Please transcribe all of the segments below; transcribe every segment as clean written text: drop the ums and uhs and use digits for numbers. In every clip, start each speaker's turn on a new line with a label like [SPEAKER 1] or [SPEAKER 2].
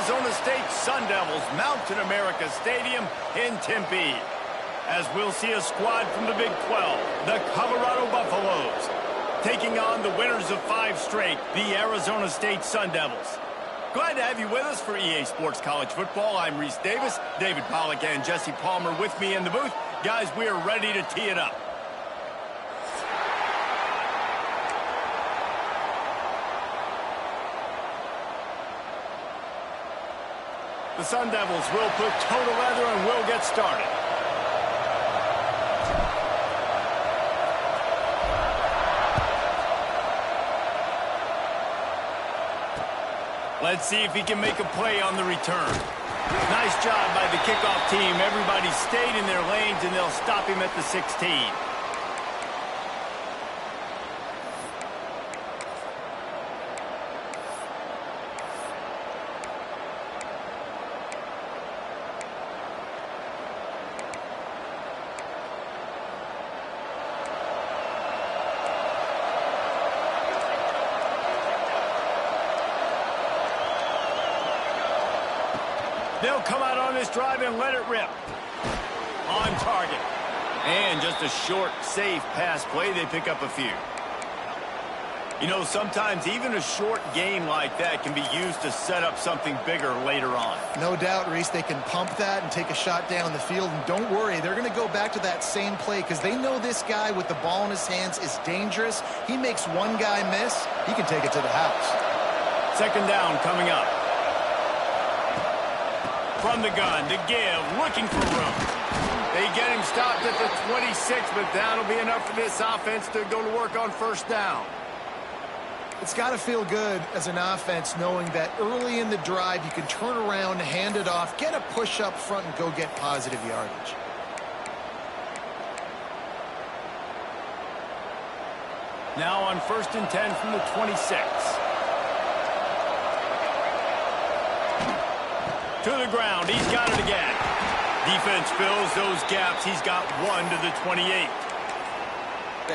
[SPEAKER 1] Arizona State Sun Devils Mountain America Stadium in Tempe. As we'll see a squad from the Big 12, the Colorado Buffaloes, taking on the winners of 5 straight, the Arizona State Sun Devils. Glad to have you with us for EA Sports College Football. I'm Reese Davis, David Pollack and Jesse Palmer with me in the booth. Guys, we are ready to tee it up. The Sun Devils will put total leather and will get started. Let's see if he can make a play on the return. Nice job by the kickoff team. Everybody stayed in their lanes, and they'll stop him at the 16. They'll come out on this drive and let it rip. On target. And just a short, safe pass play. They pick up a few. You know, sometimes even a short game like that can be used to set up something bigger later on.
[SPEAKER 2] No doubt, Reese. They can pump that and take a shot down the field. And don't worry, they're going to go back to that same play because they know this guy with the ball in his hands is dangerous. He makes one guy miss, he can take it to the house.
[SPEAKER 1] Second down coming up. From the gun, to give, looking for room. They get him stopped at the 26, but that'll be enough for this offense to go to work on first down.
[SPEAKER 2] It's got to feel good as an offense knowing that early in the drive you can turn around, hand it off, get a push up front, and go get positive yardage.
[SPEAKER 1] Now on 1st and 10 from the 26. To the ground, he's got it again. Defense fills those gaps. He's got 1 to the 28.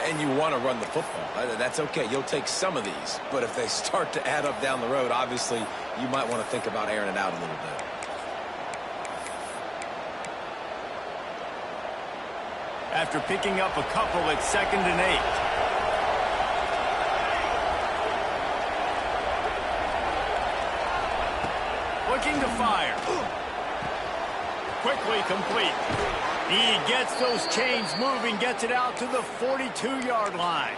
[SPEAKER 3] And you want to run the football. That's okay. You'll take some of these. But if they start to add up down the road, obviously, you might want to think about airing it out a little bit.
[SPEAKER 1] After picking up a couple at 2nd and 8. Looking to fire. Quickly complete. He gets those chains moving, gets it out to the 42-yard line.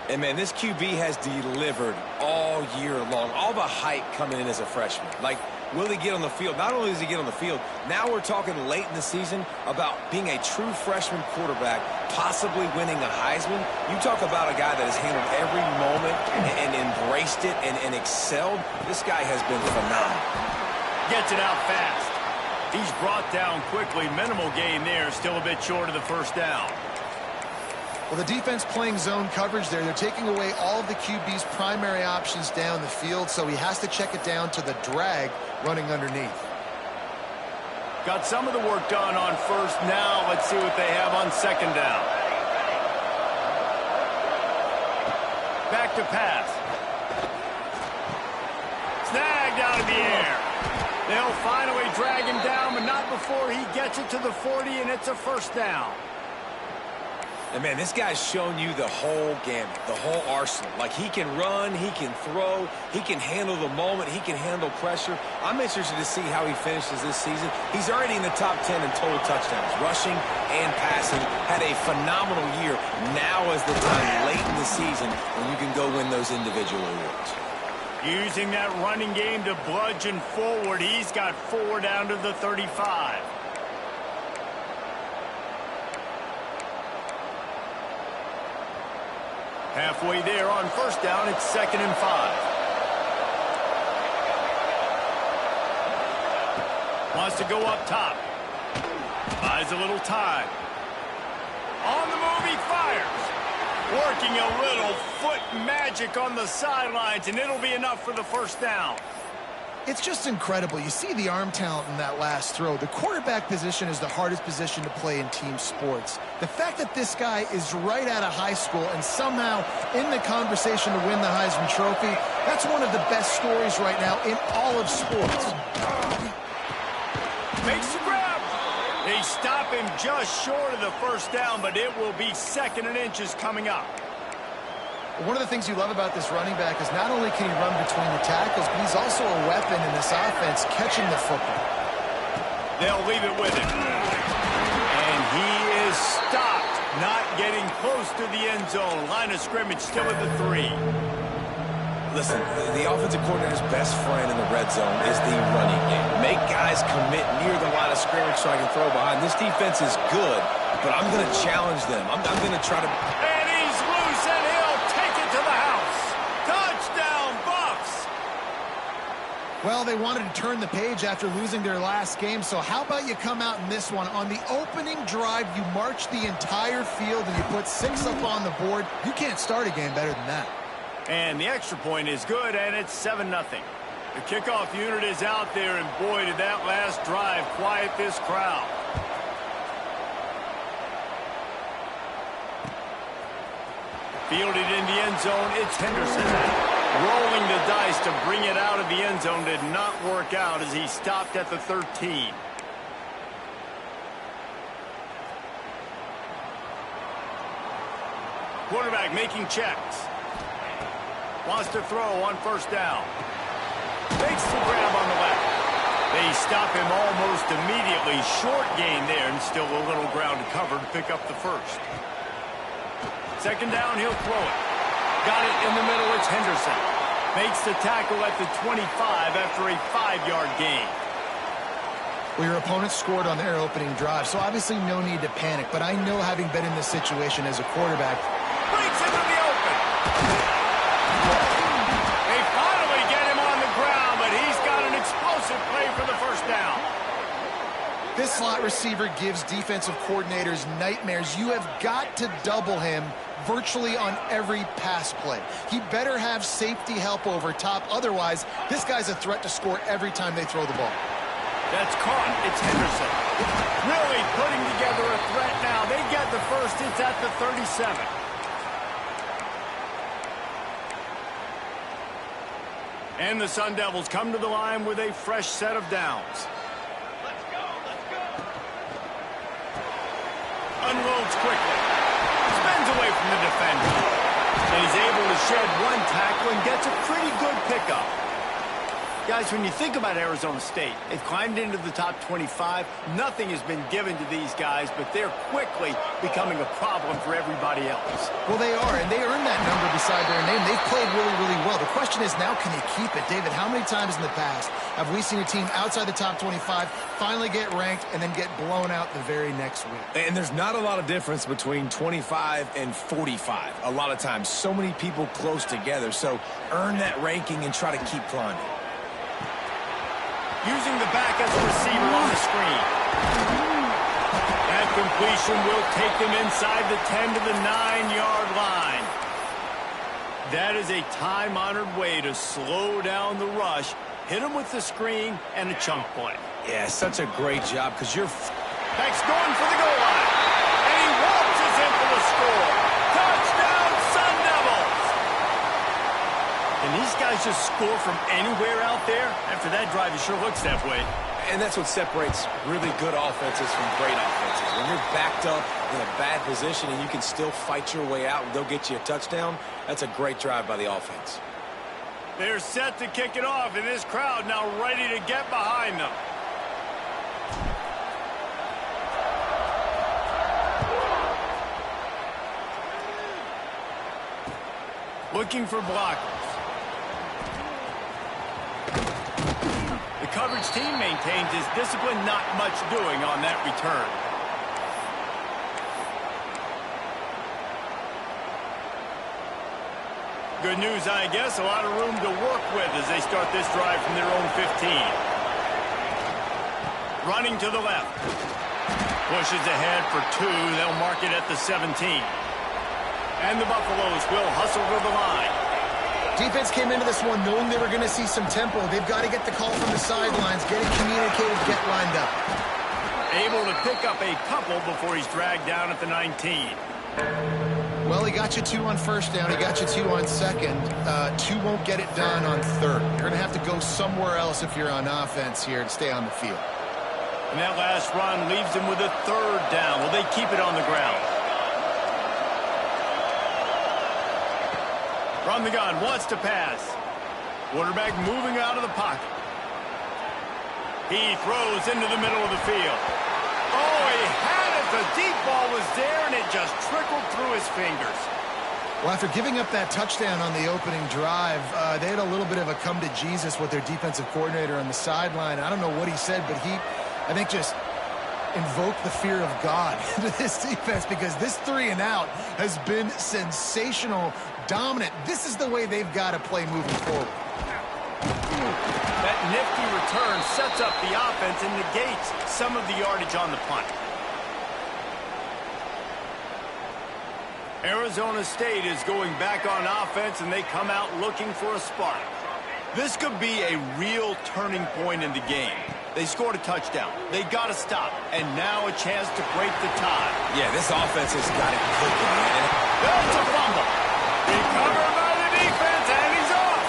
[SPEAKER 3] And, man, this QB has delivered all year long. All the hype coming in as a freshman. Like, will he get on the field? Not only does he get on the field, now we're talking late in the season about being a true freshman quarterback, possibly winning a Heisman. You talk about a guy that has handled every moment and embraced it and excelled. This guy has been phenomenal.
[SPEAKER 1] Gets it out fast. He's brought down quickly. Minimal gain there. Still a bit short of the first down.
[SPEAKER 2] Well, the defense playing zone coverage there. They're taking away all of the QB's primary options down the field, so he has to check it down to the drag running underneath.
[SPEAKER 1] Got some of the work done on first. Now let's see what they have on 2nd down. Back to pass. Snagged out of the air. They'll finally drag him down, but not before he gets it to the 40, and it's a first down.
[SPEAKER 3] And, man, this guy's shown you the whole gamut, the whole arsenal. Like, he can run, he can throw, he can handle the moment, he can handle pressure. I'm interested to see how he finishes this season. He's already in the top 10 in total touchdowns, rushing and passing. Had a phenomenal year. Now is the time late in the season when you can go win those individual awards.
[SPEAKER 1] Using that running game to bludgeon forward. He's got 4 down to the 35. Halfway there on first down, it's 2nd and 5. Wants to go up top. Buys a little time. On the move, he fires. Working a little foot magic on the sidelines, and it'll be enough for the first down.
[SPEAKER 2] It's just incredible. You see the arm talent in that last throw. The quarterback position is the hardest position to play in team sports. The fact that this guy is right out of high school and somehow in the conversation to win the Heisman Trophy, that's one of the best stories right now in all of sports.
[SPEAKER 1] Makes the grab. They stop him just short of the first down, but it will be 2nd and inches coming up.
[SPEAKER 2] One of the things you love about this running back is not only can he run between the tackles, but he's also a weapon in this offense catching the football.
[SPEAKER 1] They'll leave it with him. And he is stopped, not getting close to the end zone. Line of scrimmage still at the 3.
[SPEAKER 3] Listen, the offensive coordinator's best friend in the red zone is the running game. Make guys commit near the line of scrimmage so I can throw behind. This defense is good, but I'm going to challenge them. I'm going to try to...
[SPEAKER 1] And he's loose, and he'll take it to the house. Touchdown, Buffs!
[SPEAKER 2] Well, they wanted to turn the page after losing their last game, so how about you come out in this one? On the opening drive, you march the entire field and you put 6 up on the board. You can't start a game better than that.
[SPEAKER 1] And the extra point is good, and it's 7-0. The kickoff unit is out there, and boy, did that last drive quiet this crowd. Fielded in the end zone, it's Henderson. Rolling the dice to bring it out of the end zone did not work out as he stopped at the 13. Quarterback making checks. Wants to throw on first down. Makes the grab on the left. They stop him almost immediately. Short gain there, and still a little ground to cover to pick up the first. 2nd down, he'll throw it. Got it in the middle, it's Henderson. Makes the tackle at the 25 after a 5-yard gain.
[SPEAKER 2] Well, your opponent scored on their opening drive, so obviously no need to panic. But I know, having been in this situation as a quarterback...
[SPEAKER 1] Breaks into the open. They finally get him on the ground, but he's got an explosive play for the first down.
[SPEAKER 2] This slot receiver gives defensive coordinators nightmares. You have got to double him virtually on every pass play. He better have safety help over top. Otherwise, this guy's a threat to score every time they throw the ball.
[SPEAKER 1] That's caught. It's Henderson. Really putting together a threat now. They get the first. It's at the 37. And the Sun Devils come to the line with a fresh set of downs. Let's go. Unloads quickly. Spins away from the defender. And he's able to shed one tackle and gets a pretty good pickup. Guys, when you think about Arizona State, they've climbed into the top 25. Nothing has been given to these guys, but they're quickly becoming a problem for everybody else.
[SPEAKER 2] Well, they are, and they earned that number beside their name. They've played really, really well. The question is, now can you keep it? David, how many times in the past have we seen a team outside the top 25 finally get ranked and then get blown out the very next week?
[SPEAKER 3] And there's not a lot of difference between 25 and 45. A lot of times, so many people close together. So earn that ranking and try to keep climbing.
[SPEAKER 1] Using the back as a receiver on the screen. That completion will take them inside the 10 to the 9-yard line. That is a time-honored way to slow down the rush, hit them with the screen, and a chunk play.
[SPEAKER 3] Yeah, such a great job because you're...
[SPEAKER 1] Beck's going for the goal line. And he waltzes in for the score. Touchdown, Sun Devils! Can these guys just score from anywhere out there? After that drive, it sure looks that way.
[SPEAKER 3] And that's what separates really good offenses from great offenses. When you're backed up in a bad position and you can still fight your way out and they'll get you a touchdown, that's a great drive by the offense.
[SPEAKER 1] They're set to kick it off, and this crowd now ready to get behind them. Looking for blockers. The coverage team maintains his discipline, not much doing on that return. Good news, I guess, a lot of room to work with as they start this drive from their own 15. Running to the left. Pushes ahead for 2. They'll mark it at the 17. And the Buffaloes will hustle to the line.
[SPEAKER 2] Defense came into this one knowing they were going to see some tempo. They've got to get the call from the sidelines, get it communicated, get lined up.
[SPEAKER 1] Able to pick up a couple before he's dragged down at the 19.
[SPEAKER 2] Well, he got you 2 on first down. He got you 2 on second. 2 won't get it done on third. You're going to have to go somewhere else if you're on offense here to stay on the field.
[SPEAKER 1] And that last run leaves him with a 3rd down. Will they keep it on the ground? From the gun, wants to pass. Quarterback moving out of the pocket. He throws into the middle of the field. Oh, he had it. The deep ball was there, and it just trickled through his fingers.
[SPEAKER 2] Well, after giving up that touchdown on the opening drive, they had a little bit of a come to Jesus with their defensive coordinator on the sideline. I don't know what he said, but he, I think, just invoked the fear of God into this defense, because this 3 and out has been sensational, dominant. This is the way they've got to play moving forward.
[SPEAKER 1] That nifty return sets up the offense and negates some of the yardage on the punt. Arizona State is going back on offense, and they come out looking for a spark. This could be a real turning point in the game. They scored a touchdown. They got to stop, and now a chance to break the tie.
[SPEAKER 3] Yeah, this offense has got it cooking, man.
[SPEAKER 1] There's a fumble. Recovered by the defense, and he's off.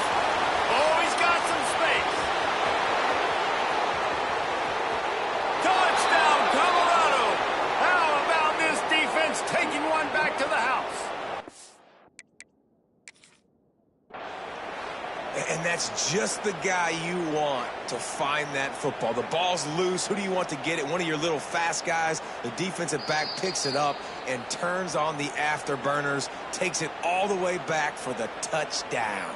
[SPEAKER 1] Oh, he's got some space. Touchdown, Colorado. How about this defense taking one back to the house?
[SPEAKER 3] And that's just the guy you want to find that football. The ball's loose. Who do you want to get it? One of your little fast guys. The defensive back picks it up and turns on the afterburners, takes it all the way back for the touchdown.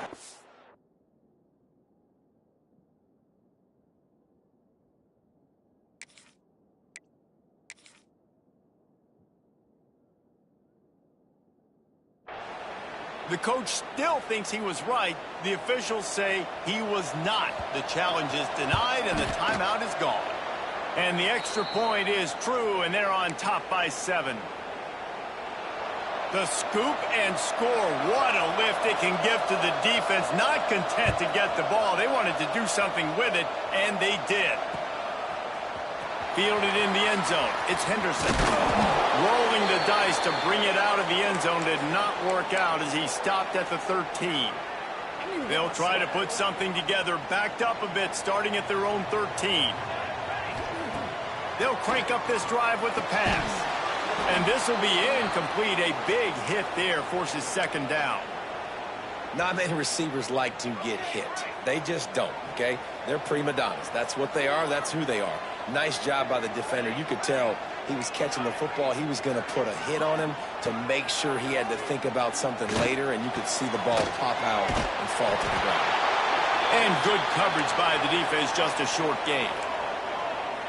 [SPEAKER 1] The coach still thinks he was right. The officials say he was not. The challenge is denied, and the timeout is gone. And the extra point is true, and they're on top by 7. The scoop and score. What a lift it can give to the defense. Not content to get the ball. They wanted to do something with it, and they did. Fielded in the end zone. It's Henderson. Rolling the dice to bring it out of the end zone did not work out as he stopped at the 13. They'll try to put something together, backed up a bit, starting at their own 13. They'll crank up this drive with the pass. And this will be incomplete. A big hit there forces 2nd down.
[SPEAKER 3] Not many receivers like to get hit. They just don't, okay? They're prima donnas. That's what they are. That's who they are. Nice job by the defender. You could tell he was catching the football. He was going to put a hit on him to make sure he had to think about something later, and you could see the ball pop out and fall to the ground.
[SPEAKER 1] And good coverage by the defense, just a short gain.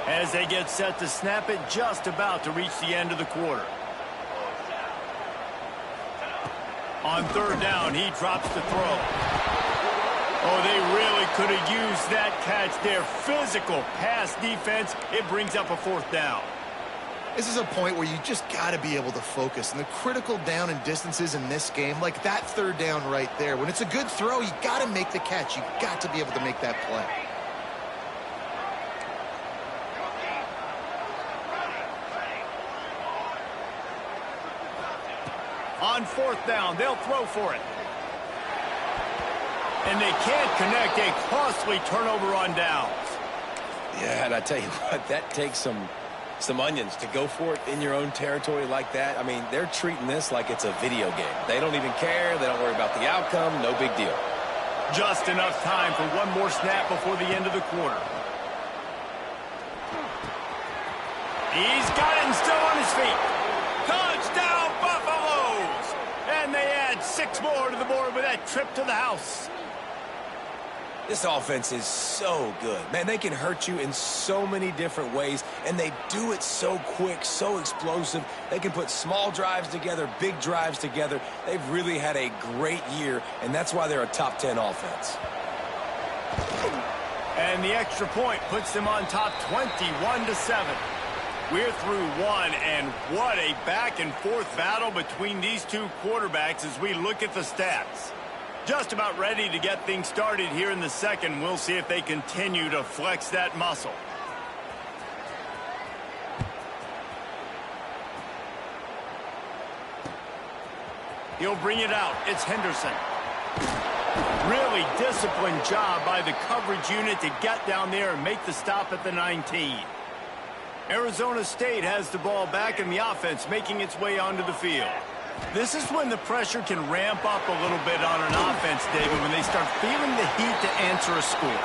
[SPEAKER 1] As they get set to snap it, just about to reach the end of the quarter. On 3rd down, he drops the throw. Oh, they really could have used that catch there. Physical pass defense. It brings up a 4th down.
[SPEAKER 2] This is a point where you just got to be able to focus. And the critical down and distances in this game, like that 3rd down right there, when it's a good throw, you got to make the catch. You got to be able to make that play.
[SPEAKER 1] On 4th down, they'll throw for it. And they can't connect. A costly turnover on downs.
[SPEAKER 3] Yeah, and I tell you what, that takes some onions to go for it in your own territory like that. I mean, they're treating this like it's a video game. They don't even care. They don't worry about the outcome. No big deal.
[SPEAKER 1] Just enough time for one more snap before the end of the quarter. He's got it and still on his feet. Touchdown, Buffaloes! And they add 6 more to the board with that trip to the house.
[SPEAKER 3] This offense is so good. Man, they can hurt you in so many different ways, and they do it so quick, so explosive. They can put small drives together, big drives together. They've really had a great year, and that's why they're a top 10 offense.
[SPEAKER 1] And the extra point puts them on top 21-7. We're through 1, and what a back-and-forth battle between these two quarterbacks as we look at the stats. Just about ready to get things started here in the second. We'll see if they continue to flex that muscle. He'll bring it out. It's Henderson. Really disciplined job by the coverage unit to get down there and make the stop at the 19. Arizona State has the ball back in the offense, making its way onto the field. This is when the pressure can ramp up a little bit on an offense, David, when they start feeling the heat to answer a score.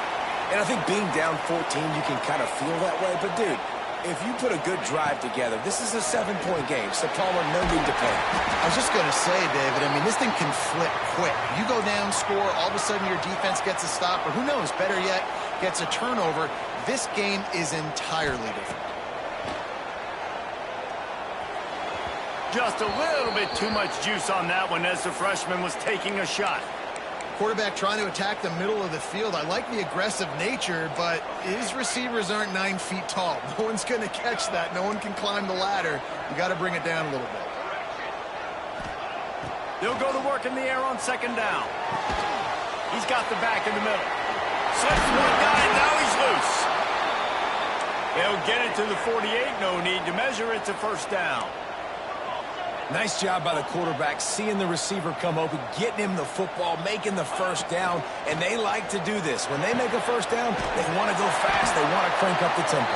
[SPEAKER 3] And I think being down 14, you can kind of feel that way. But, dude, if you put a good drive together, this is a 7-point game. So, Palmer, no need to panic.
[SPEAKER 2] I was just going to say, David, I mean, this thing can flip quick. You go down, score, all of a sudden your defense gets a stop, or who knows, better yet, gets a turnover. This game is entirely different.
[SPEAKER 1] Just a little bit too much juice on that one as the freshman was taking a shot.
[SPEAKER 2] Quarterback trying to attack the middle of the field. I like the aggressive nature, but his receivers aren't 9 feet tall. No one's going to catch that. No one can climb the ladder. You got to bring it down a little bit.
[SPEAKER 1] They'll go to work in the air on second down. He's got the back in the middle. Slips one guy, now he's loose. They'll get it to the 48. No need to measure. It's a first down.
[SPEAKER 3] Nice job by the quarterback, seeing the receiver come open, getting him the football, making the first down, and they like to do this. When they make a first down, they want to go fast. They want to crank up the tempo.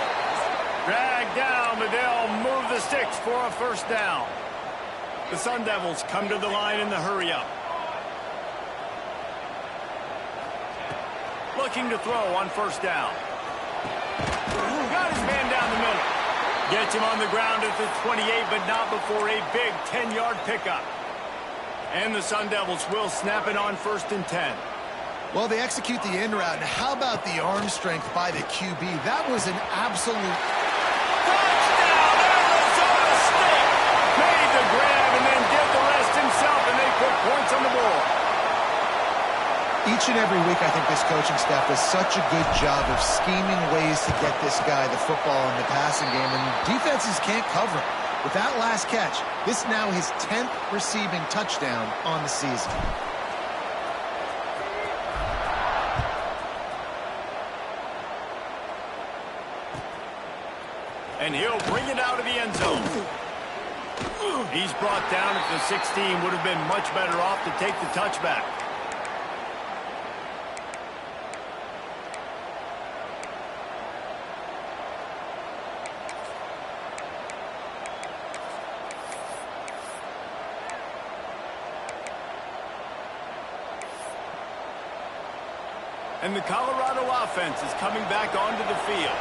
[SPEAKER 1] Drag down, but they'll move the sticks for a first down. The Sun Devils come to the line in the hurry-up. Looking to throw on first down. Got his man down the middle. Gets him on the ground at the 28, but not before a big 10-yard pickup. And the Sun Devils will snap it on first and 10.
[SPEAKER 2] Well, they execute the end route. Now, how about the arm strength by the QB? That was an absolute...
[SPEAKER 1] Touchdown, Arizona State! Made the grab and then did the rest himself, and they put points on the board.
[SPEAKER 2] Each and every week, I think this coaching staff does such a good job of scheming ways to get this guy the football in the passing game, and defenses can't cover him. With that last catch, this now his 10th receiving touchdown on the season.
[SPEAKER 1] And he'll bring it out of the end zone. He's brought down at the 16. Would have been much better off to take the touchback. And the Colorado offense is coming back onto the field.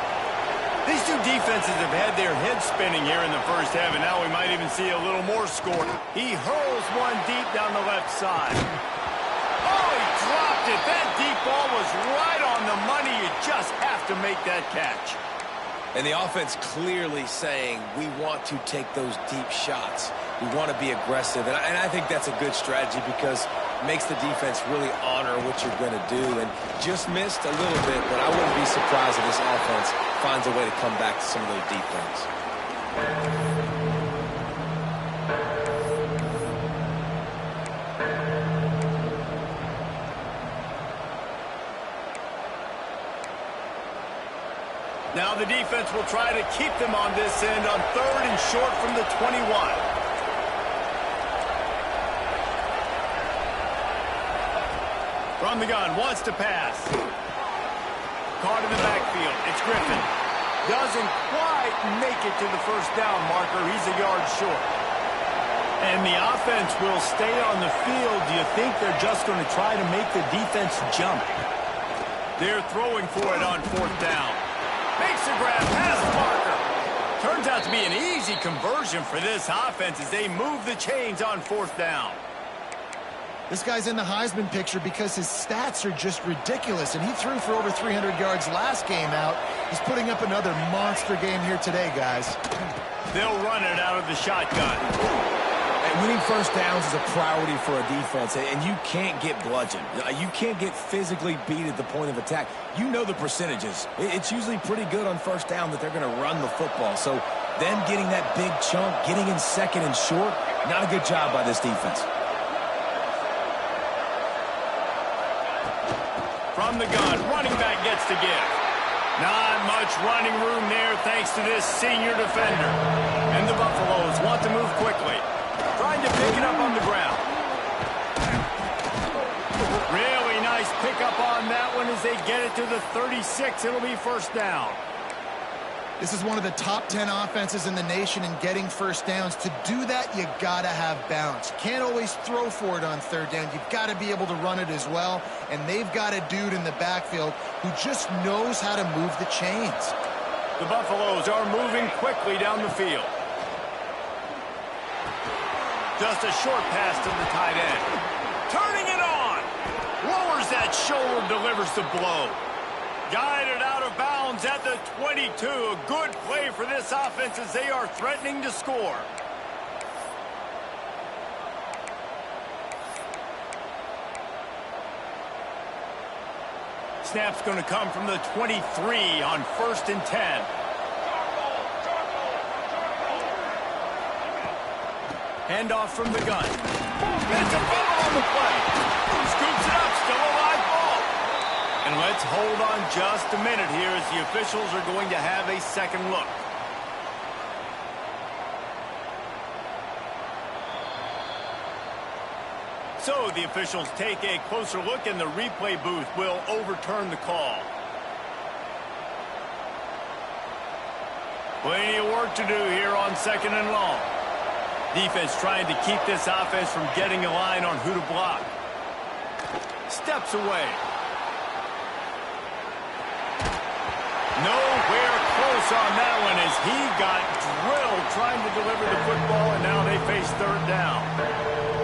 [SPEAKER 1] These two defenses have had their heads spinning here in the first half, and now we might even see a little more score. He hurls one deep down the left side. Oh, he dropped it. That deep ball was right on the money. You just have to make that catch.
[SPEAKER 3] And the offense clearly saying, we want to take those deep shots. We want to be aggressive. And I think that's a good strategy because it makes the defense really honor what you're going to do. And just missed a little bit, but I wouldn't be surprised if this offense finds a way to come back to some of those deep things.
[SPEAKER 1] Now the defense will try to keep them on this end on third and short from the 21. From the gun, wants to pass. Caught in the backfield. It's Griffin. Doesn't quite make it to the first down marker. He's a yard short. And the offense will stay on the field. Do you think they're just going to try to make the defense jump? They're throwing for it on fourth down. Makes a grab past the marker. Turns out to be an easy conversion for this offense as they move the chains on fourth down.
[SPEAKER 2] This guy's in the Heisman picture because his stats are just ridiculous, and he threw for over 300 yards last game out. He's putting up another monster game here today, guys.
[SPEAKER 1] They'll run it out of the shotgun.
[SPEAKER 3] And winning first downs is a priority for a defense, and you can't get bludgeoned. You can't get physically beat at the point of attack. You know the percentages. It's usually pretty good on first down that they're going to run the football. So them getting that big chunk, getting in second and short, not a good job by this defense.
[SPEAKER 1] from the gun. Running back gets to give. Not much running room there thanks to this senior defender. And the Buffaloes want to move quickly. Trying to pick it up on the ground. Really nice pickup on that one as they get it to the 36. It'll be first down.
[SPEAKER 2] This is one of the top 10 offenses in the nation in getting first downs. To do that, you got to have balance. You can't always throw for it on third down. You've got to be able to run it as well. And they've got a dude in the backfield who just knows how to move the chains.
[SPEAKER 1] The Buffaloes are moving quickly down the field. Just a short pass to the tight end. Turning it on. Lowers that shoulder, delivers the blow. Guided out of bounds at the 22. A good play for this offense as they are threatening to score. Snap's going to come from the 23 on 1st and 10. Handoff from the gun. That's a fumble on the play. Scoops it up, still a live ball. And let's hold on just a minute here as the officials are going to have a second look. So the officials take a closer look and the replay booth will overturn the call. Plenty of work to do here on 2nd and long. Defense trying to keep this offense from getting a line on who to block. Steps away. Nowhere close on that one as he got drilled trying to deliver the football, and now they face third down.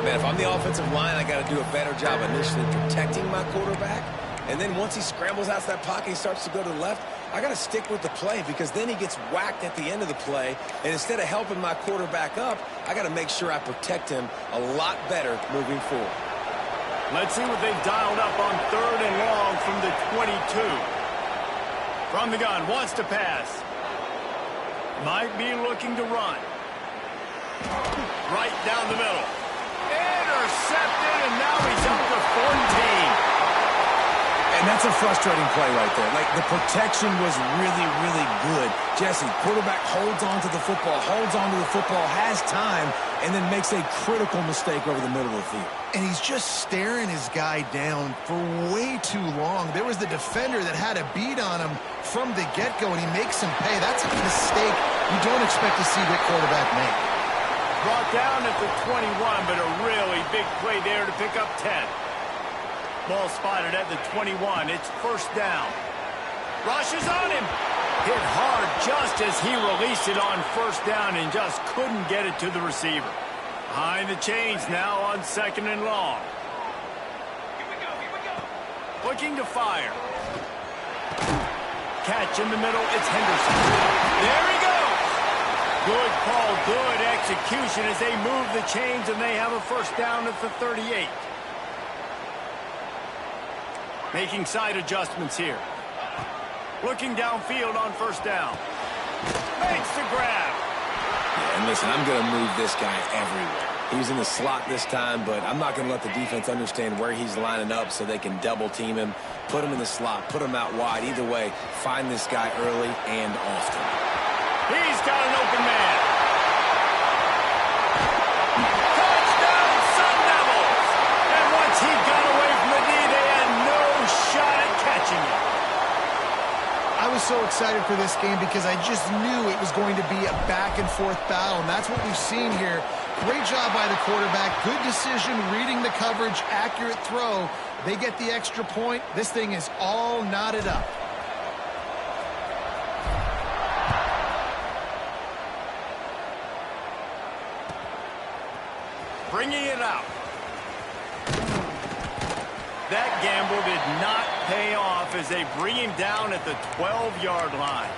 [SPEAKER 3] Man, if I'm the offensive line, I got to do a better job initially protecting my quarterback. And then once he scrambles out of that pocket, he starts to go to the left, I got to stick with the play because then he gets whacked at the end of the play. And instead of helping my quarterback up, I got to make sure I protect him a lot better moving forward.
[SPEAKER 1] Let's see what they've dialed up on 3rd and long from the 22. From the gun, wants to pass. Might be looking to run. Right down the middle. Intercepted, and now he's up to 14.
[SPEAKER 3] And that's a frustrating play right there. Like, the protection was really, really good. Jesse, quarterback holds on to the football, has time, and then makes a critical mistake over the middle of the field.
[SPEAKER 2] And he's just staring his guy down for way too long. There was the defender that had a beat on him from the get-go, and he makes him pay. That's a mistake you don't expect to see the quarterback make.
[SPEAKER 1] Brought down at the 21, but a really big play there to pick up 10. Ball spotted at the 21. It's first down. Rushes on him. Hit hard just as he released it on first down and just couldn't get it to the receiver. Behind the chains now on 2nd and long.
[SPEAKER 4] Here we go.
[SPEAKER 1] Looking to fire. Catch in the middle. It's Henderson. There he goes. Good call, good execution as they move the chains and they have a first down at the 38. Making side adjustments here. Looking downfield on first down. Makes the grab.
[SPEAKER 3] Yeah, and listen, I'm going to move this guy everywhere. He's in the slot this time, but I'm not going to let the defense understand where he's lining up so they can double team him, put him in the slot, put him out wide. Either way, find this guy early and often.
[SPEAKER 1] He's got an open man. Touchdown, Sun Devils! And once he got away from the knee, they had no shot at catching it.
[SPEAKER 2] I was so excited for this game because I just knew it was going to be a back-and-forth battle, and that's what we've seen here. Great job by the quarterback. Good decision, reading the coverage, accurate throw. They get the extra point. This thing is all knotted up.
[SPEAKER 1] Bringing it out. That gamble did not pay off as they bring him down at the 12-yard line.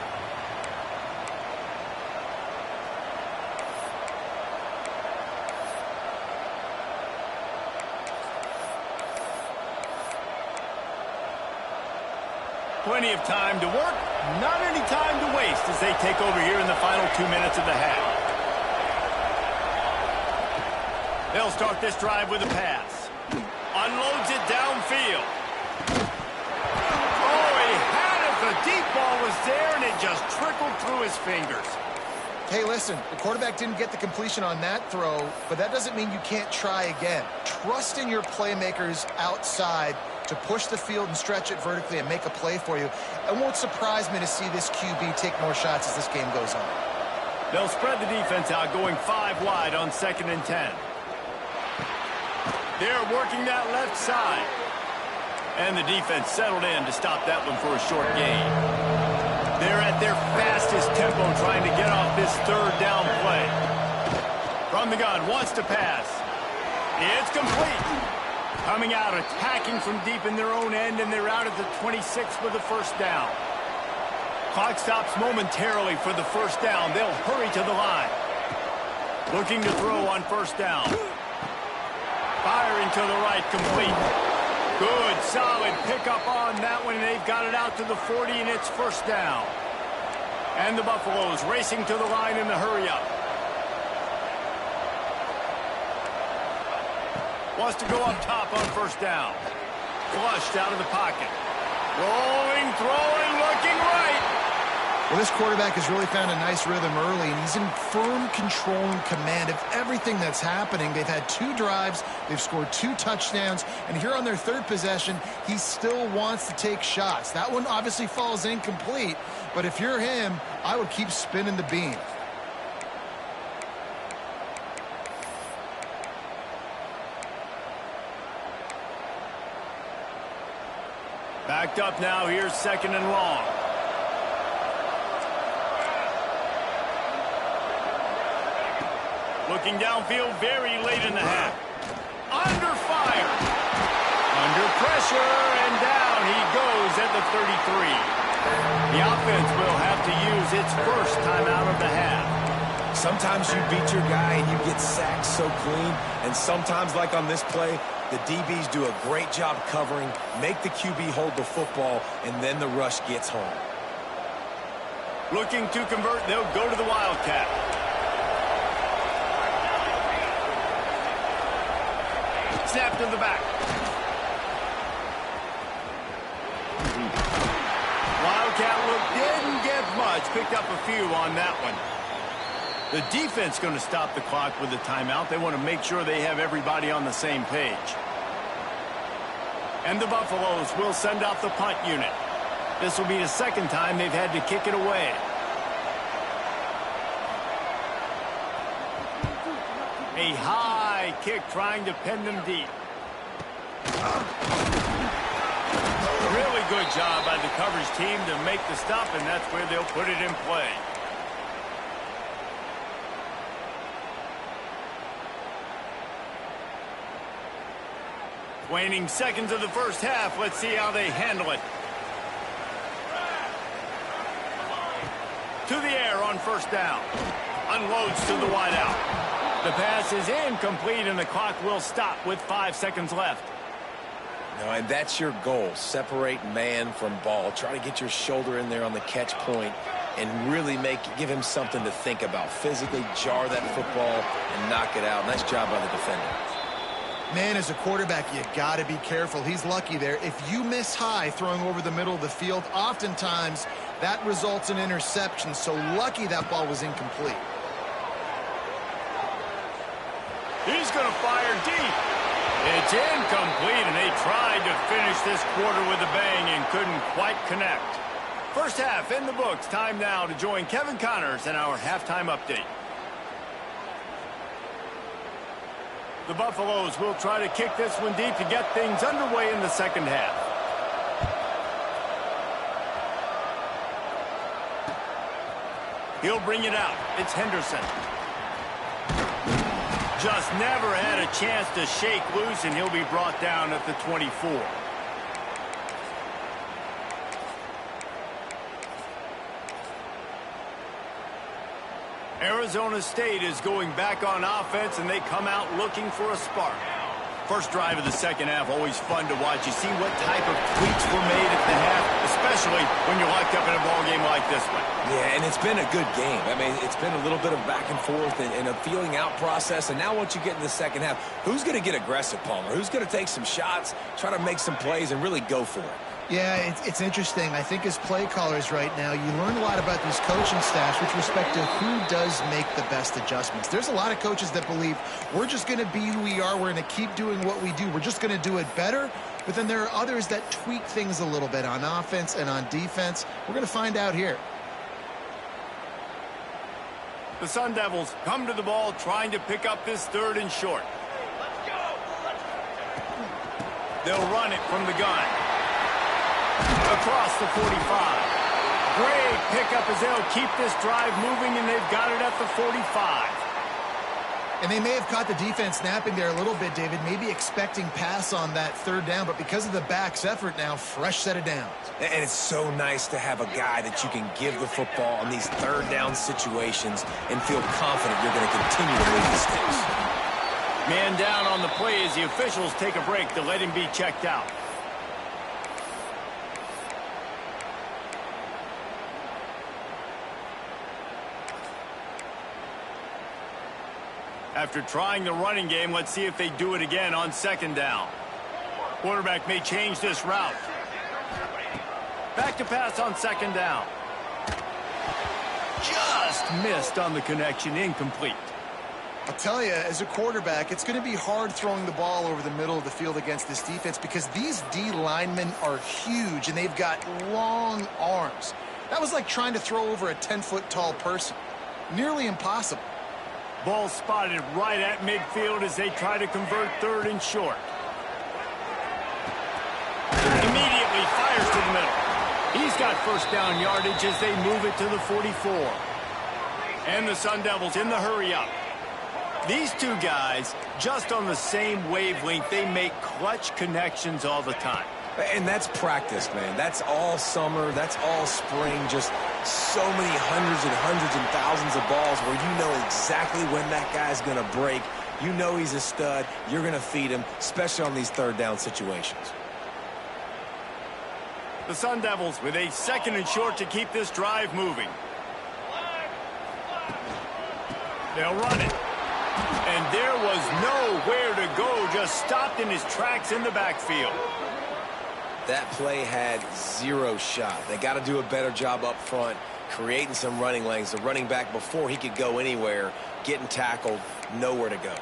[SPEAKER 1] Plenty of time to work, not any time to waste as they take over here in the final 2 minutes of the half. They'll start this drive with a pass. Unloads it downfield. through his fingers.
[SPEAKER 2] Hey, listen, the quarterback didn't get the completion on that throw, but that doesn't mean you can't try again. Trust in your playmakers outside to push the field and stretch it vertically and make a play for you. It won't surprise me to see this QB take more shots as this game goes on.
[SPEAKER 1] They'll spread the defense out, going 5 wide on 2nd and 10. They're working that left side. And the defense settled in to stop that one for a short gain. They're at their fastest tempo trying to get off this 3rd down play. From the gun, wants to pass. It's complete. Coming out, attacking from deep in their own end, and they're out at the 26 with the 1st down. Clock stops momentarily for the 1st down. They'll hurry to the line. Looking to throw on 1st down. Firing to the right, complete. Good, solid pickup on that one, and they've got it out to the 40, and it's 1st down. And the Buffaloes racing to the line in the hurry-up. Wants to go up top on 1st down. Flushed out of the pocket. Rolling, throwing, looking right.
[SPEAKER 2] Well, this quarterback has really found a nice rhythm early, and he's in firm control and command of everything that's happening. They've had 2 drives, they've scored 2 touchdowns, and here on their 3rd possession, he still wants to take shots. That one obviously falls incomplete, but if you're him, I would keep spinning the beam.
[SPEAKER 1] Backed up now, here's 2nd and long. Looking downfield very late in the half. Under fire. Under pressure, and down he goes at the 33. The offense will have to use its 1st timeout of the half.
[SPEAKER 3] Sometimes you beat your guy and you get sacked so clean, and sometimes, like on this play, the DBs do a great job covering, make the QB hold the football, and then the rush gets home.
[SPEAKER 1] Looking to convert, they'll go to the Wildcat. Snap to the back. Wildcat look didn't get much. Picked up a few on that one. The defense going to stop the clock with the timeout. They want to make sure they have everybody on the same page. And the Buffaloes will send out the punt unit. This will be the 2nd time they've had to kick it away. A high kick trying to pin them deep. Really good job by the coverage team to make the stop, and that's where they'll put it in play. Waning seconds of the 1st half. Let's see how they handle it. To the air on 1st down. Unloads to the wideout. The pass is incomplete, and the clock will stop with 5 seconds left.
[SPEAKER 3] No, and that's your goal. Separate man from ball. Try to get your shoulder in there on the catch point and really give him something to think about. Physically jar that football and knock it out. Nice job by the defender.
[SPEAKER 2] Man, as a quarterback, you got to be careful. He's lucky there. If you miss high throwing over the middle of the field, oftentimes that results in interception. So lucky that ball was incomplete.
[SPEAKER 1] He's going to fire deep. It's incomplete, and they tried to finish this quarter with a bang and couldn't quite connect. 1st half in the books. Time now to join Kevin Connors in our halftime update. The Buffaloes will try to kick this one deep to get things underway in the 2nd half. He'll bring it out. It's Henderson. Just never had a chance to shake loose, and he'll be brought down at the 24. Arizona State is going back on offense, and they come out looking for a spark. First drive of the 2nd half, always fun to watch. You see what type of tweaks were made at the half, especially when you're locked up in a ball game like this one.
[SPEAKER 3] Yeah, and it's been a good game. I mean, it's been a little bit of back and forth and a feeling out process. And now once you get in the 2nd half, who's going to get aggressive, Palmer? Who's going to take some shots, try to make some plays, and really go for it?
[SPEAKER 2] Yeah, it's interesting. I think as play callers right now, you learn a lot about these coaching staffs with respect to who does make the best adjustments. There's a lot of coaches that believe we're just going to be who we are. We're going to keep doing what we do. We're just going to do it better. But then there are others that tweak things a little bit on offense and on defense. We're going to find out here.
[SPEAKER 1] The Sun Devils come to the ball trying to pick up this 3rd and short.
[SPEAKER 4] Let's go.
[SPEAKER 1] They'll run it from the gun. Across the 45. Great pickup as they'll keep this drive moving, and they've got it at the 45.
[SPEAKER 2] And they may have caught the defense snapping there a little bit, David, maybe expecting pass on that 3rd down, but because of the back's effort now, fresh set of downs.
[SPEAKER 3] And it's so nice to have a guy that you can give the football in these 3rd down situations and feel confident you're going to continue to move the sticks.
[SPEAKER 1] Man down on the play as the officials take a break to let him be checked out. After trying the running game, let's see if they do it again on 2nd down. Quarterback may change this route. Back to pass on 2nd down. Just missed on the connection, incomplete.
[SPEAKER 2] I'll tell you, as a quarterback, it's going to be hard throwing the ball over the middle of the field against this defense because these D linemen are huge and they've got long arms. That was like trying to throw over a 10-foot tall person. Nearly impossible.
[SPEAKER 1] Ball spotted right at midfield as they try to convert 3rd and short. Immediately fires to the middle. He's got 1st down yardage as they move it to the 44. And the Sun Devils in the hurry up. These two guys, just on the same wavelength, they make clutch connections all the time.
[SPEAKER 3] And that's practice, man. That's all summer. That's all spring. Just so many hundreds and thousands of balls where you know exactly when that guy's going to break. You know he's a stud. You're going to feed him, especially on these 3rd down situations.
[SPEAKER 1] The Sun Devils with a 2nd and short to keep this drive moving. They'll run it. And there was nowhere to go, just stopped in his tracks in the backfield.
[SPEAKER 3] That play had 0 shot. They got to do a better job up front, creating some running lanes. The running back, before he could go anywhere, getting tackled, nowhere to go.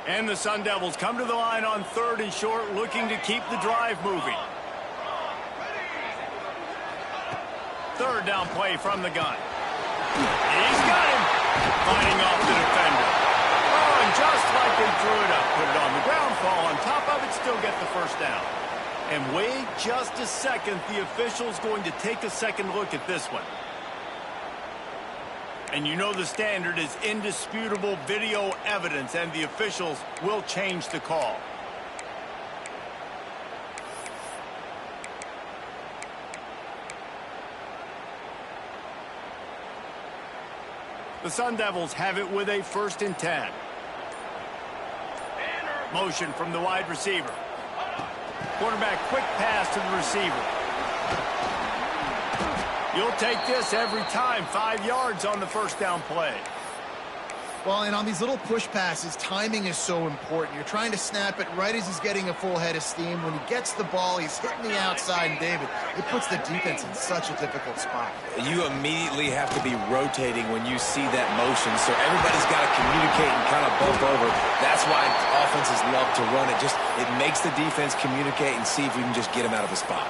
[SPEAKER 1] And the Sun Devils come to the line on 3rd and short, looking to keep the drive moving. 3rd down play from the gun. He's got him. Fighting off the defender. Oh, and just like they drew it up, put it on the ground, fall on top of it, still get the 1st down. And wait just a second, the official's going to take a second look at this one. And you know the standard is indisputable video evidence, and the officials will change the call. The Sun Devils have it with a 1st and 10. Motion from the wide receiver. Quarterback quick pass to the receiver. You'll take this every time. 5 yards on the 1st down play.
[SPEAKER 2] Well, and on these little push passes, timing is so important. You're trying to snap it right as he's getting a full head of steam. When he gets the ball, he's hitting the outside, and David, it puts the defense in such a difficult spot.
[SPEAKER 3] You immediately have to be rotating when you see that motion, so everybody's got to communicate and kind of bump over. That's why offenses love to run it. It makes the defense communicate and see if you can just get him out of a spot.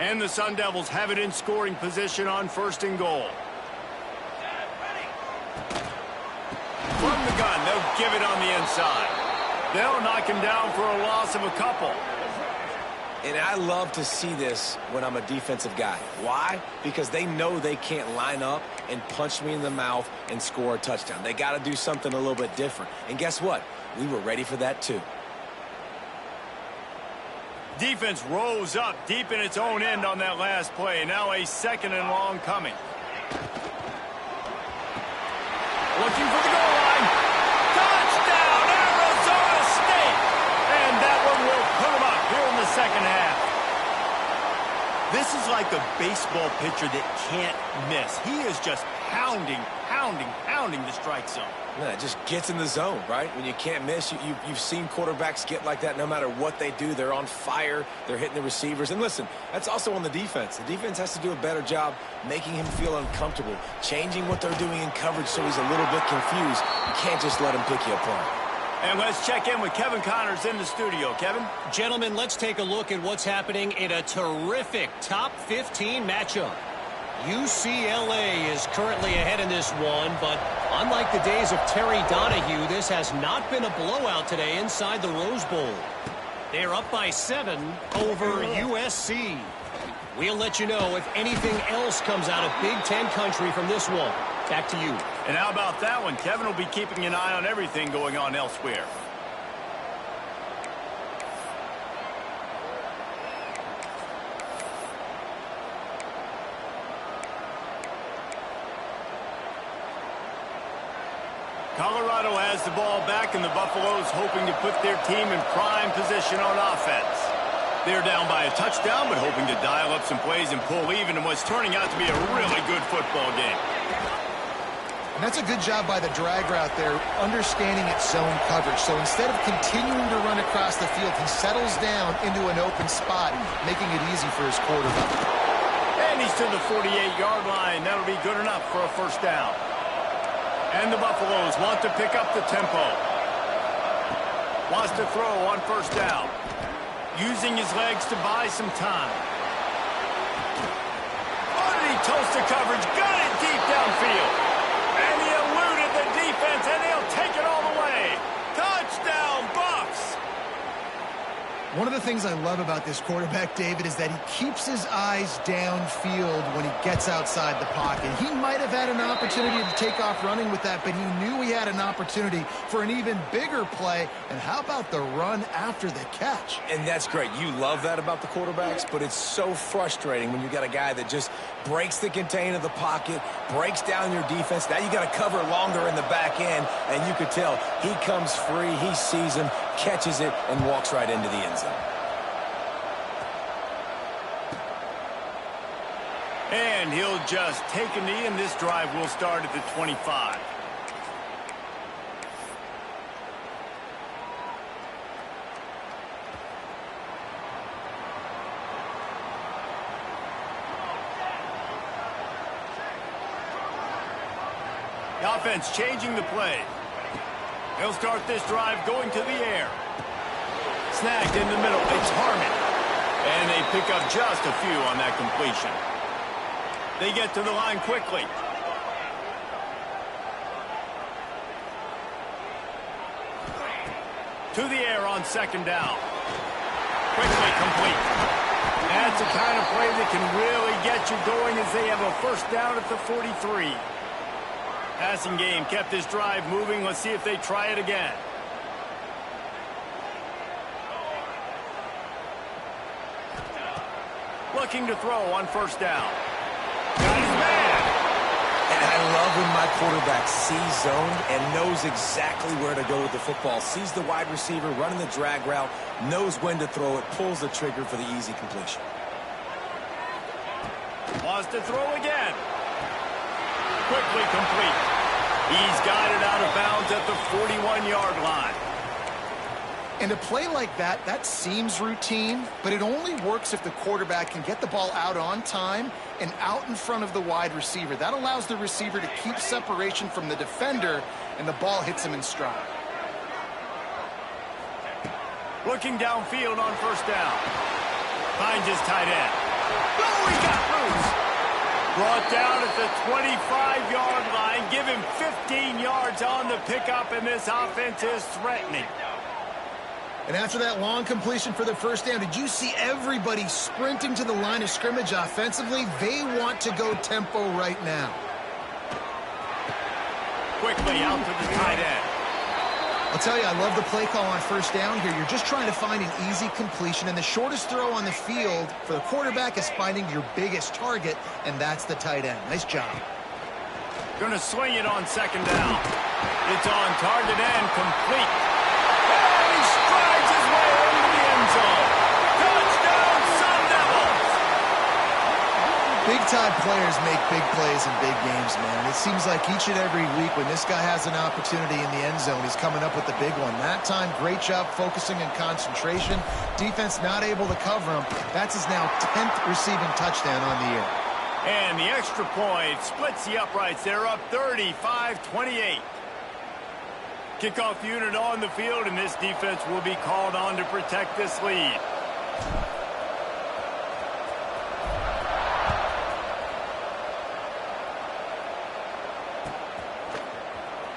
[SPEAKER 1] And the Sun Devils have it in scoring position on 1st and goal. From the gun, they'll give it on the inside. They'll knock him down for a loss of a couple.
[SPEAKER 3] And I love to see this when I'm a defensive guy. Why? Because they know they can't line up and punch me in the mouth and score a touchdown. They got to do something a little bit different. And guess what? We were ready for that too.
[SPEAKER 1] Defense rose up deep in its own end on that last play. Now a 2nd and long coming. Looking for the goal line. Touchdown, Arizona State! And that one will put them up here in the 2nd half. This This is like a baseball pitcher that can't miss. He is just pounding the strike zone.
[SPEAKER 3] Yeah, it just gets in the zone, right? When you can't miss, you've seen quarterbacks get like that no matter what they do. They're on fire. They're hitting the receivers. And listen, that's also on the defense. The defense has to do a better job making him feel uncomfortable, changing what they're doing in coverage so he's a little bit confused. You can't just let him pick you apart.
[SPEAKER 1] And let's check in with Kevin Connors in the studio. Kevin?
[SPEAKER 5] Gentlemen, let's take a look at what's happening in a terrific top 15 matchup. UCLA is currently ahead in this one, but unlike the days of Terry Donahue, this has not been a blowout today inside the Rose Bowl. They're up by 7 over USC. We'll let you know if anything else comes out of Big Ten country from this one. Back to you.
[SPEAKER 1] And how about that one? Kevin will be keeping an eye on everything going on elsewhere. Colorado has the ball back, and the Buffaloes hoping to put their team in prime position on offense. They're down by a touchdown, but hoping to dial up some plays and pull even in what's turning out to be a really good football game.
[SPEAKER 2] And that's a good job by the drag route there, understanding its zone coverage. So instead of continuing to run across the field, he settles down into an open spot, making it easy for his quarterback.
[SPEAKER 1] And he's to the 48-yard line. That'll be good enough for a first down. And the Buffaloes want to pick up the tempo. Wants to throw on first down. Using his legs to buy some time. Oh, did he toast the coverage? Got it deep downfield. And he eluded the defense, and he'll take it all the way. Touchdown, Bucks!
[SPEAKER 2] One of the things I love about this quarterback, David, is that he keeps his eyes downfield when he gets outside the pocket. He might have had an opportunity to take off running with that, but he knew he had an opportunity for an even bigger play. And how about the run after the catch?
[SPEAKER 3] And that's great. You love that about the quarterbacks, but it's so frustrating when you got a guy that just breaks the contain of the pocket, breaks down your defense. Now you got to cover longer in the back end, and you could tell he comes free, he sees him, catches it, and walks right into the end zone.
[SPEAKER 1] And he'll just take a knee, and this drive will start at the 25. The offense changing the play. He'll start this drive going to the air. Snagged in the middle. It's Harmon. And they pick up just a few on that completion. They get to the line quickly. To the air on second down. Quickly complete. That's the kind of play that can really get you going as they have a first down at the 43. Passing game kept this drive moving. Let's see if they try it again. Looking to throw on first down. Got his man.
[SPEAKER 3] And I love when my quarterback sees zone and knows exactly where to go with the football. Sees the wide receiver running the drag route, knows when to throw it, pulls the trigger for the easy completion.
[SPEAKER 1] Wants to throw again. Quickly complete. He's got it out of bounds at the 41-yard line.
[SPEAKER 2] And a play like that, that seems routine, but it only works if the quarterback can get the ball out on time and out in front of the wide receiver. That allows the receiver to keep separation from the defender, and the ball hits him in stride.
[SPEAKER 1] Looking downfield on first down. Finds his tight end. Oh, he got loose. Brought down at the 25-yard line. Give him 15 yards on the pickup, and this offense is threatening.
[SPEAKER 2] And after that long completion for the first down, did you see everybody sprinting to the line of scrimmage offensively? They want to go tempo right now.
[SPEAKER 1] Quickly out to the tight end.
[SPEAKER 2] I'll tell you, I love the play call on first down here. You're just trying to find an easy completion, and the shortest throw on the field for the quarterback is finding your biggest target, and that's the tight end. Nice job.
[SPEAKER 1] Going to swing it on second down. It's on target and complete. And he strides his way into the end zone. Touchdown, Sun Devils!
[SPEAKER 2] Big-time players make big plays in big games, man. It seems like each and every week when this guy has an opportunity in the end zone, he's coming up with the big one. That time, great job focusing and concentration. Defense not able to cover him. That's his now 10th receiving touchdown on the year.
[SPEAKER 1] And the extra point splits the uprights. They're up 35-28. Kickoff unit on the field, and this defense will be called on to protect this lead.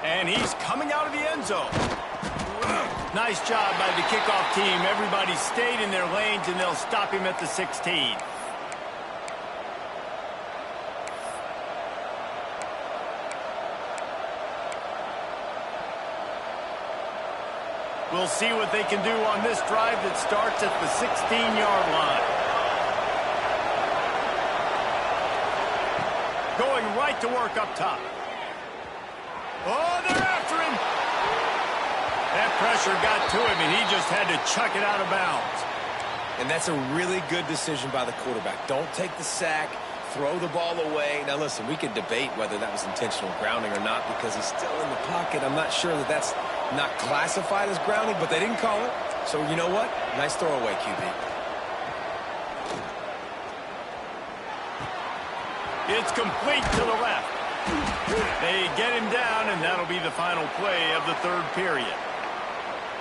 [SPEAKER 1] And he's coming out of the end zone. Nice job by the kickoff team. Everybody stayed in their lanes, and they'll stop him at the 16. We'll see what they can do on this drive that starts at the 16-yard line. Going right to work up top. Oh, they're after him. That pressure got to him, and he just had to chuck it out of bounds.
[SPEAKER 3] And that's a really good decision by the quarterback. Don't take the sack. Throw the ball away. Now, listen, we can debate whether that was intentional grounding or not because he's still in the pocket. I'm not sure that that's not classified as grounding, but they didn't call it. So, you know what? Nice throwaway, QB.
[SPEAKER 1] It's complete to the left. They get him down, and that'll be the final play of the third period.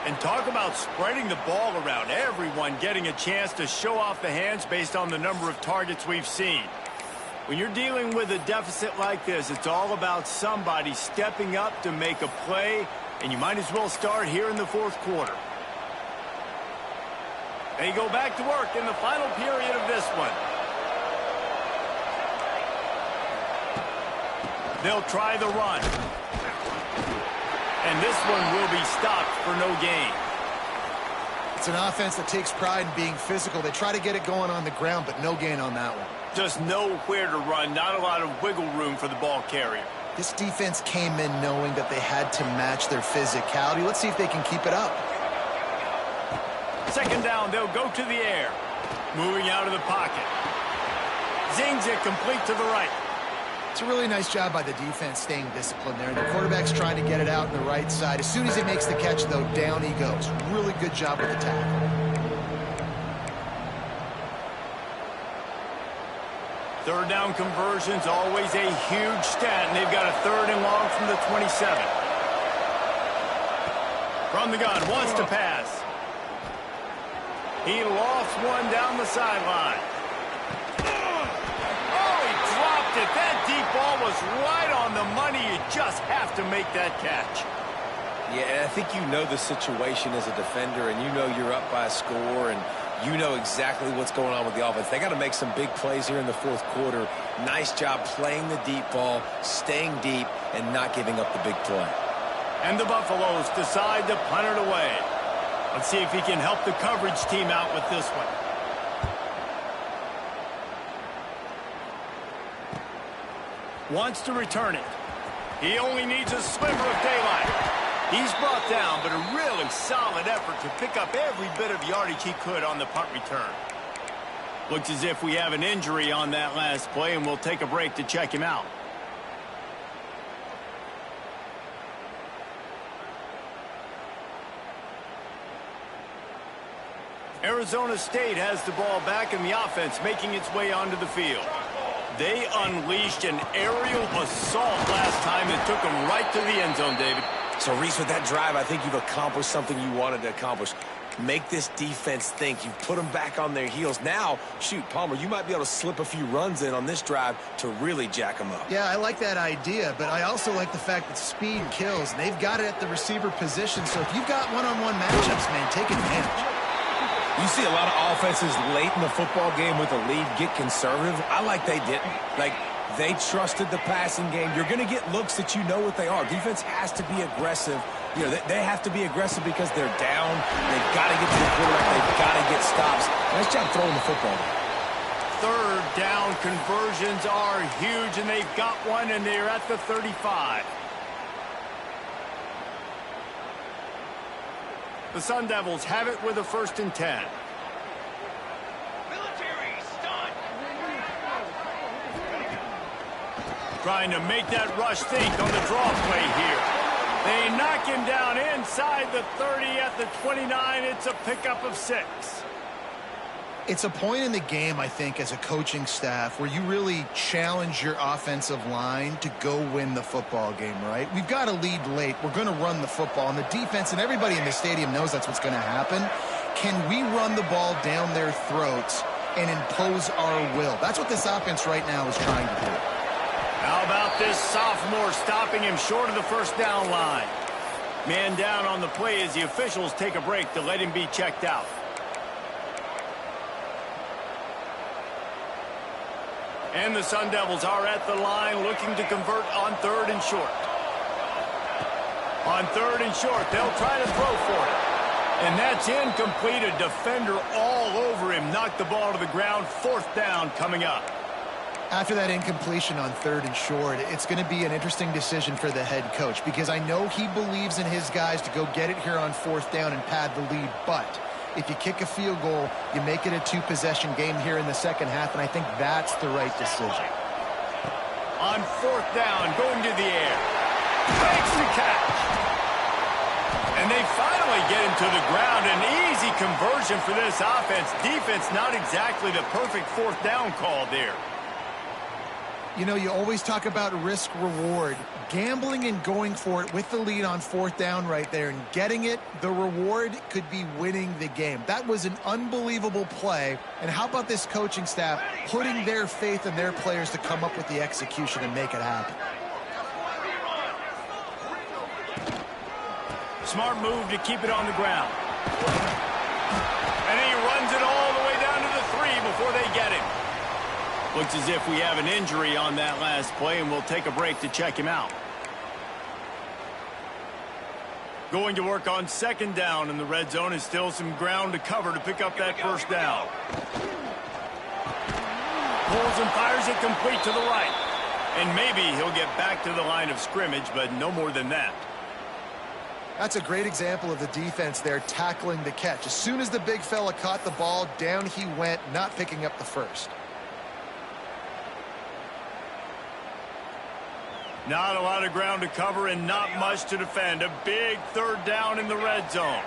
[SPEAKER 1] And talk about spreading the ball around. Everyone getting a chance to show off the hands based on the number of targets we've seen. When you're dealing with a deficit like this, it's all about somebody stepping up to make a play, and you might as well start here in the fourth quarter. They go back to work in the final period of this one. They'll try the run. And this one will be stopped for no gain.
[SPEAKER 2] It's an offense that takes pride in being physical. They try to get it going on the ground, but no gain on that one.
[SPEAKER 1] Just nowhere to run. Not a lot of wiggle room for the ball carrier.
[SPEAKER 2] This defense came in knowing that they had to match their physicality. Let's see if they can keep it up.
[SPEAKER 1] Second down, they'll go to the air. Moving out of the pocket. Zings it complete to the right.
[SPEAKER 2] It's a really nice job by the defense staying disciplined there. The quarterback's trying to get it out on the right side. As soon as he makes the catch, though, down he goes. Really good job with the tackle.
[SPEAKER 1] Third down conversions, always a huge stat, and they've got a third and long from the 27. From the gun, wants to pass. He lost one down the sideline. That deep ball was right on the money. You just have to make that catch.
[SPEAKER 3] Yeah, and I think you know the situation as a defender, and you know you're up by a score, and you know exactly what's going on with the offense. They got to make some big plays here in the fourth quarter. Nice job playing the deep ball, staying deep, and not giving up the big play.
[SPEAKER 1] And the Buffaloes decide to punt it away. Let's see if he can help the coverage team out with this one. Wants to return it. He only needs a sliver of daylight. He's brought down, but a really solid effort to pick up every bit of yardage he could on the punt return. Looks as if we have an injury on that last play, and we'll take a break to check him out. Arizona State has the ball back, and the offense making its way onto the field. They unleashed an aerial assault last time that took them right to the end zone, David.
[SPEAKER 3] So, Reese, with that drive, I think you've accomplished something you wanted to accomplish. Make this defense think. You've put them back on their heels. Now, shoot, Palmer, you might be able to slip a few runs in on this drive to really jack them up.
[SPEAKER 2] Yeah, I like that idea, but I also like the fact that speed kills. They've got it at the receiver position, so if you've got one-on-one matchups, man, take advantage.
[SPEAKER 3] You see a lot of offenses late in the football game with a lead get conservative. I like they didn't. Like, they trusted the passing game. You're going to get looks that you know what they are. Defense has to be aggressive. You know, they have to be aggressive because they're down. They've got to get to the quarterback. They've got to get stops. Nice job throwing the football.
[SPEAKER 1] Third down conversions are huge, and they've got one, and they're at the 35. The Sun Devils have it with a 1st and 10. Trying to make that rush think on the draw play here. They knock him down inside the 30 at the 29. It's a pickup of 6.
[SPEAKER 2] It's a point in the game, I think, as a coaching staff where you really challenge your offensive line to go win the football game, right? We've got to lead late. We're going to run the football. And the defense and everybody in the stadium knows that's what's going to happen. Can we run the ball down their throats and impose our will? That's what this offense right now is trying to do.
[SPEAKER 1] How about this sophomore stopping him short of the first down line? Man down on the play as the officials take a break to let him be checked out. And the Sun Devils are at the line looking to convert on 3rd and short. On 3rd and short, they'll try to throw for it. And that's incomplete. A defender all over him. Knocked the ball to the ground. 4th down coming up.
[SPEAKER 2] After that incompletion on 3rd and short, it's going to be an interesting decision for the head coach because I know he believes in his guys to go get it here on 4th down and pad the lead. But if you kick a field goal, you make it a 2-possession game here in the second half, and I think that's the right decision.
[SPEAKER 1] On 4th down, going to the air. Makes the catch. And they finally get him to the ground. An easy conversion for this offense. Defense not exactly the perfect 4th down call there.
[SPEAKER 2] You know, you always talk about risk-reward. Gambling and going for it with the lead on 4th down right there and getting it, the reward could be winning the game. That was an unbelievable play. And how about this coaching staff putting their faith in their players to come up with the execution and make it happen?
[SPEAKER 1] Smart move to keep it on the ground. And he runs it all the way down to the 3 before they get him. Looks as if we have an injury on that last play, and we'll take a break to check him out. Going to work on 2nd down in the red zone is still some ground to cover to pick up that 1st down. Pulls and fires it complete to the right. And maybe he'll get back to the line of scrimmage, but no more than that.
[SPEAKER 2] That's a great example of the defense there tackling the catch. As soon as the big fella caught the ball, down he went, not picking up the first.
[SPEAKER 1] Not a lot of ground to cover and not much to defend. A big 3rd down in the red zone.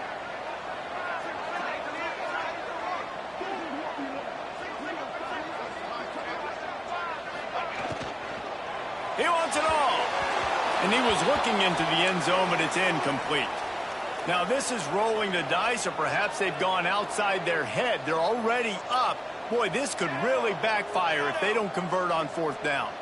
[SPEAKER 1] He wants it all. And he was looking into the end zone, but it's incomplete. Now this is rolling the dice, or perhaps they've gone outside their head. They're already up. Boy, this could really backfire if they don't convert on 4th down.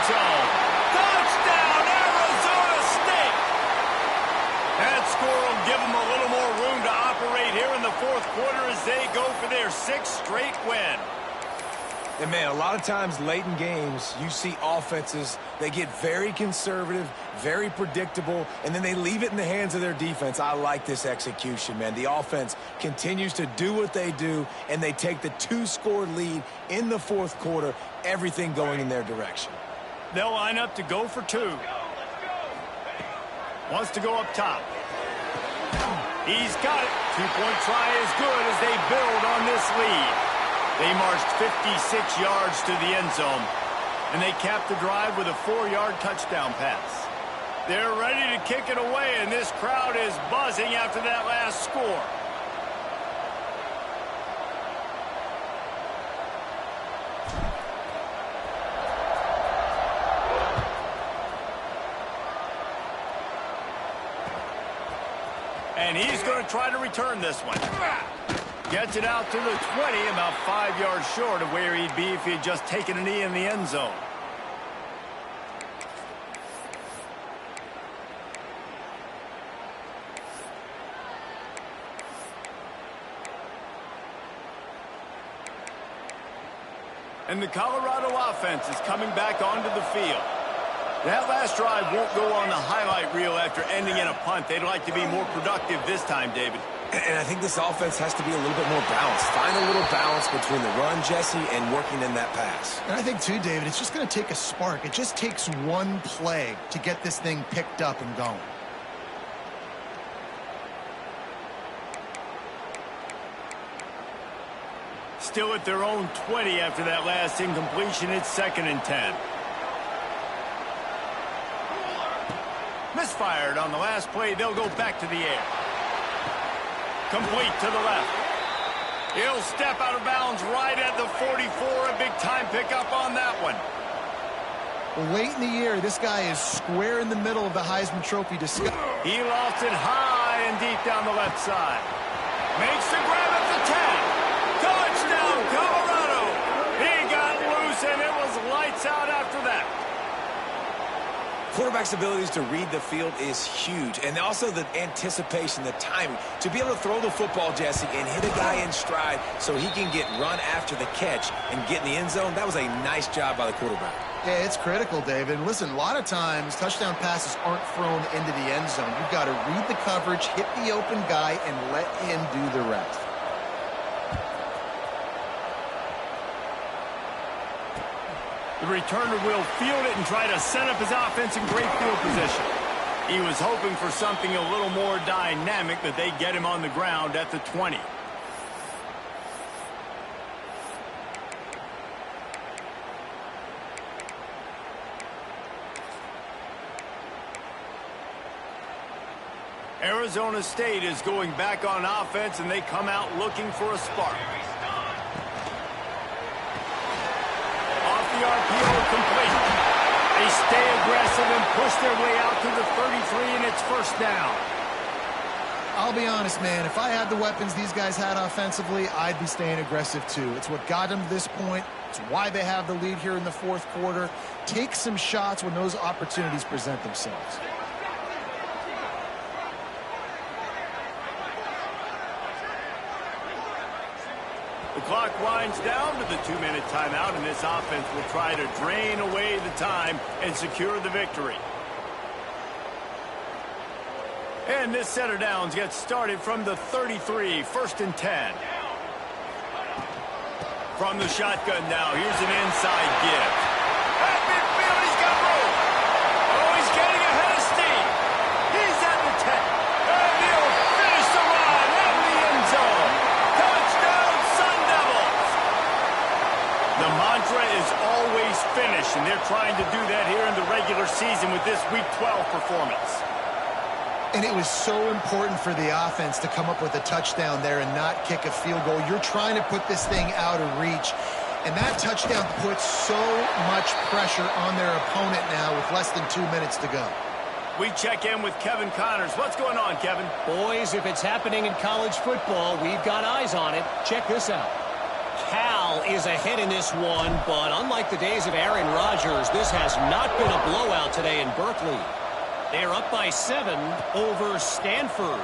[SPEAKER 1] Touchdown, Arizona State! That score will give them a little more room to operate here in the 4th quarter as they go for their 6th straight win.
[SPEAKER 3] And, man, a lot of times late in games, you see offenses, they get very conservative, very predictable, and then they leave it in the hands of their defense. I like this execution, man. The offense continues to do what they do, and they take the 2-score lead in the 4th quarter, everything going in their direction.
[SPEAKER 1] They'll line up to go for 2. Wants to go up top. He's got it. 2-point try is good as they build on this lead. They marched 56 yards to the end zone, and they capped the drive with a 4-yard touchdown pass. They're ready to kick it away, and this crowd is buzzing after that last score. And he's going to try to return this one. Gets it out to the 20, about 5 yards short of where he'd be if he had just taken a knee in the end zone. And the Colorado offense is coming back onto the field. That last drive won't go on the highlight reel after ending in a punt. They'd like to be more productive this time, David.
[SPEAKER 3] And I think this offense has to be a little bit more balanced. Find a little balance between the run, Jesse, and working in that pass.
[SPEAKER 2] And I think, too, David, it's just going to take a spark. It just takes one play to get this thing picked up and going.
[SPEAKER 1] Still at their own 20 after that last incompletion. It's 2nd and 10. Misfired on the last play. They'll go back to the air. Complete to the left. He'll step out of bounds right at the 44. A big-time pickup on that one.
[SPEAKER 2] Well, late in the year, this guy is square in the middle of the Heisman Trophy discussion.
[SPEAKER 1] He lost it high and deep down the left side. Makes the grab at the 10. Touchdown, Colorado. He got loose, and it was lights out after that.
[SPEAKER 3] Quarterback's abilities to read the field is huge, and also the anticipation, the timing. To be able to throw the football, Jesse, and hit a guy in stride so he can get run after the catch and get in the end zone, that was a nice job by the quarterback.
[SPEAKER 2] Yeah, it's critical, David. Listen, a lot of times touchdown passes aren't thrown into the end zone. You've got to read the coverage, hit the open guy, and let him do the rest.
[SPEAKER 1] The returner will field it and try to set up his offense in great field position. He was hoping for something a little more dynamic, but they get him on the ground at the 20. Arizona State is going back on offense, and they come out looking for a spark. The RPO complete. They stay aggressive and push their way out to the 33, and it's 1st down.
[SPEAKER 2] I'll be honest, man. If I had the weapons these guys had offensively, I'd be staying aggressive too. It's what got them to this point. It's why they have the lead here in the 4th quarter. Take some shots when those opportunities present themselves.
[SPEAKER 1] The clock winds down to the 2-minute timeout, and this offense will try to drain away the time and secure the victory. And this set of downs gets started from the 33, 1st and 10. From the shotgun now, here's an inside give. At midfield, he's got room. Oh, he's getting ahead of steam. He's at the 10. And he'll finish the run in the end zone. Touchdown, Sun Devils. The mantra is always finish, and they're trying to do that here in the regular season with this Week 12 performance.
[SPEAKER 2] And it was so important for the offense to come up with a touchdown there and not kick a field goal. You're trying to put this thing out of reach. And that touchdown puts so much pressure on their opponent now with less than 2 minutes to go.
[SPEAKER 1] We check in with Kevin Connors. What's going on, Kevin?
[SPEAKER 5] Boys, if it's happening in college football, we've got eyes on it. Check this out. Cal is ahead in this one, but unlike the days of Aaron Rodgers, this has not been a blowout today in Berkeley. They're up by 7 over Stanford.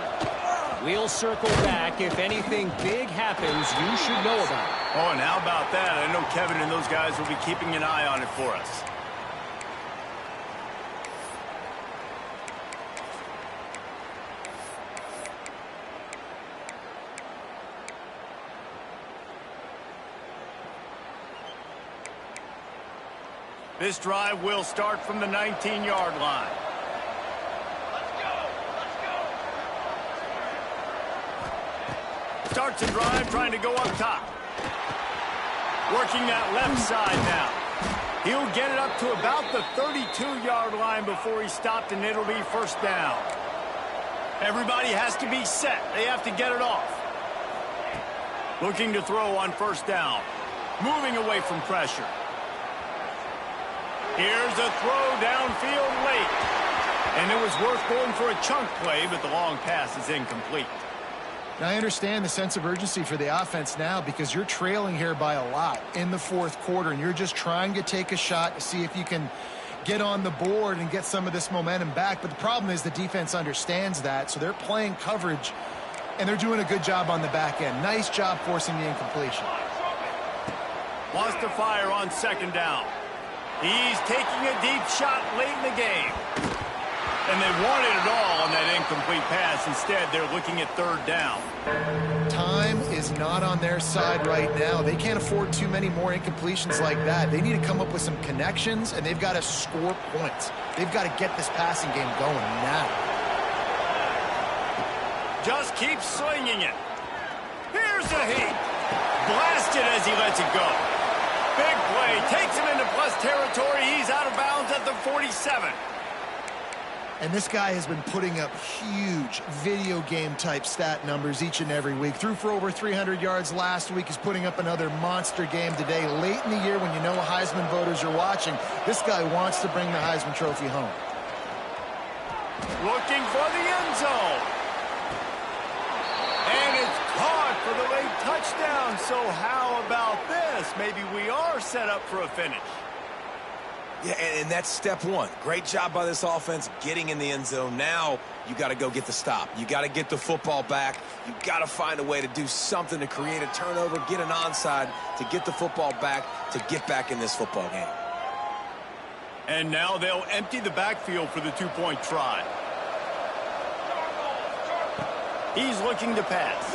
[SPEAKER 5] We'll circle back. If anything big happens, you should know about it.
[SPEAKER 1] Oh, and how about that? I know Kevin and those guys will be keeping an eye on it for us. This drive will start from the 19-yard line. Starts a drive trying to go up top. Working that left side now. He'll get it up to about the 32-yard line before he stopped, and it'll be 1st down. Everybody has to be set. They have to get it off. Looking to throw on 1st down. Moving away from pressure. Here's a throw downfield late. And it was worth going for a chunk play, but the long pass is incomplete.
[SPEAKER 2] Now, I understand the sense of urgency for the offense now because you're trailing here by a lot in the 4th quarter, and you're just trying to take a shot to see if you can get on the board and get some of this momentum back. But the problem is the defense understands that, so they're playing coverage, and they're doing a good job on the back end. Nice job forcing the incompletion.
[SPEAKER 1] Wants to fire on 2nd down. He's taking a deep shot late in the game. And they wanted it all on that incomplete pass. Instead, they're looking at 3rd down.
[SPEAKER 2] Time is not on their side right now. They can't afford too many more incompletions like that. They need to come up with some connections, and they've got to score points. They've got to get this passing game going now.
[SPEAKER 1] Just keep slinging it. Here's a heat. Blasted as as he lets it go. Big play, takes him into plus territory. He's out of bounds at the 47.
[SPEAKER 2] And this guy has been putting up huge video game type stat numbers each and every week. Threw for over 300 yards last week. He's putting up another monster game today. Late in the year when you know Heisman voters are watching, this guy wants to bring the Heisman Trophy home.
[SPEAKER 1] Looking for the end zone. And it's caught for the late touchdown. So how about this? Maybe we are set up for a finish.
[SPEAKER 3] Yeah, and that's step one. Great job by this offense getting in the end zone. Now you got to go get the stop. You got to get the football back. You got to find a way to do something to create a turnover, get an onside, to get the football back, to get back in this football game.
[SPEAKER 1] And now they'll empty the backfield for the two-point try. He's looking to pass.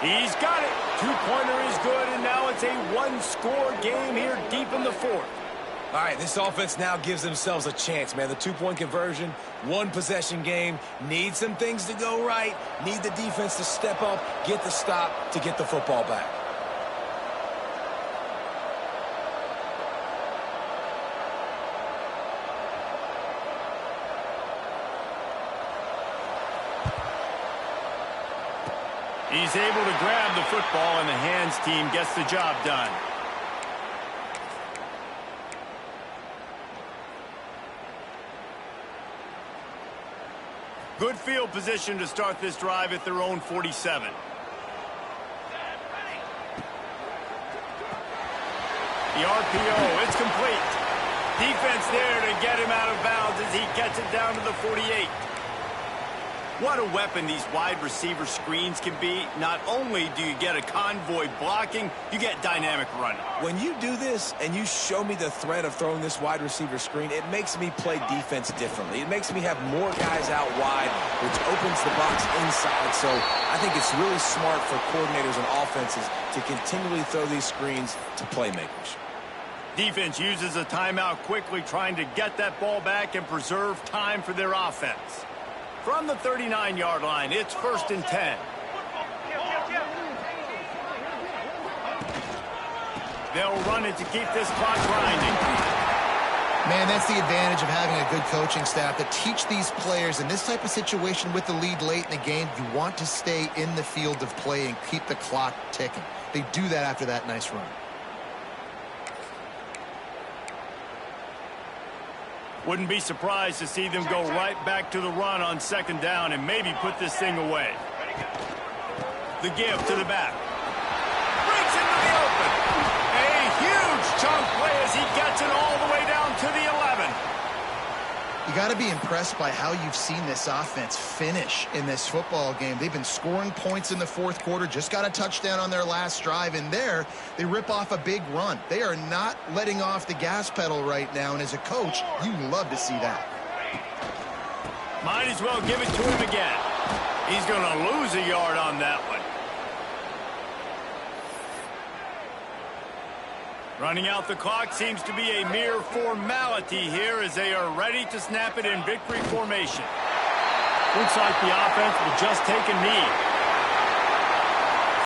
[SPEAKER 1] He's got it. Two-pointer is good, and now it's a one-score game here deep in the fourth.
[SPEAKER 3] All right, this offense now gives themselves a chance, man. The two-point conversion, one-possession game, need some things to go right, need the defense to step up, get the stop to get the football back.
[SPEAKER 1] He's able to grab the football, and the hands team gets the job done. Good field position to start this drive at their own 47. The RPO, it's complete. Defense there to get him out of bounds as he gets it down to the 48. What a weapon these wide receiver screens can be. Not only do you get a convoy blocking, you get dynamic running.
[SPEAKER 3] When you do this and you show me the threat of throwing this wide receiver screen, it makes me play defense differently. It makes me have more guys out wide, which opens the box inside. So I think it's really smart for coordinators and offenses to continually throw these screens to playmakers.
[SPEAKER 1] Defense uses a timeout quickly, trying to get that ball back and preserve time for their offense. From the 39-yard line, it's 1st and 10. They'll run it to keep this clock grinding.
[SPEAKER 2] Man, that's the advantage of having a good coaching staff to teach these players in this type of situation with the lead late in the game. You want to stay in the field of play and keep the clock ticking. They do that after that nice run.
[SPEAKER 1] Wouldn't be surprised to see them go right back to the run on 2nd down and maybe put this thing away. The give to the back. Breaks into the open. A huge chunk play as he gets it all the way down to the 11.
[SPEAKER 2] You got to be impressed by how you've seen this offense finish in this football game. They've been scoring points in the 4th quarter, just got a touchdown on their last drive, and there they rip off a big run. They are not letting off the gas pedal right now, and as a coach, you love to see that.
[SPEAKER 1] Might as well give it to him again. He's going to lose a yard on that one. Running out the clock seems to be a mere formality here as they are ready to snap it in victory formation. Looks like the offense will just take a knee.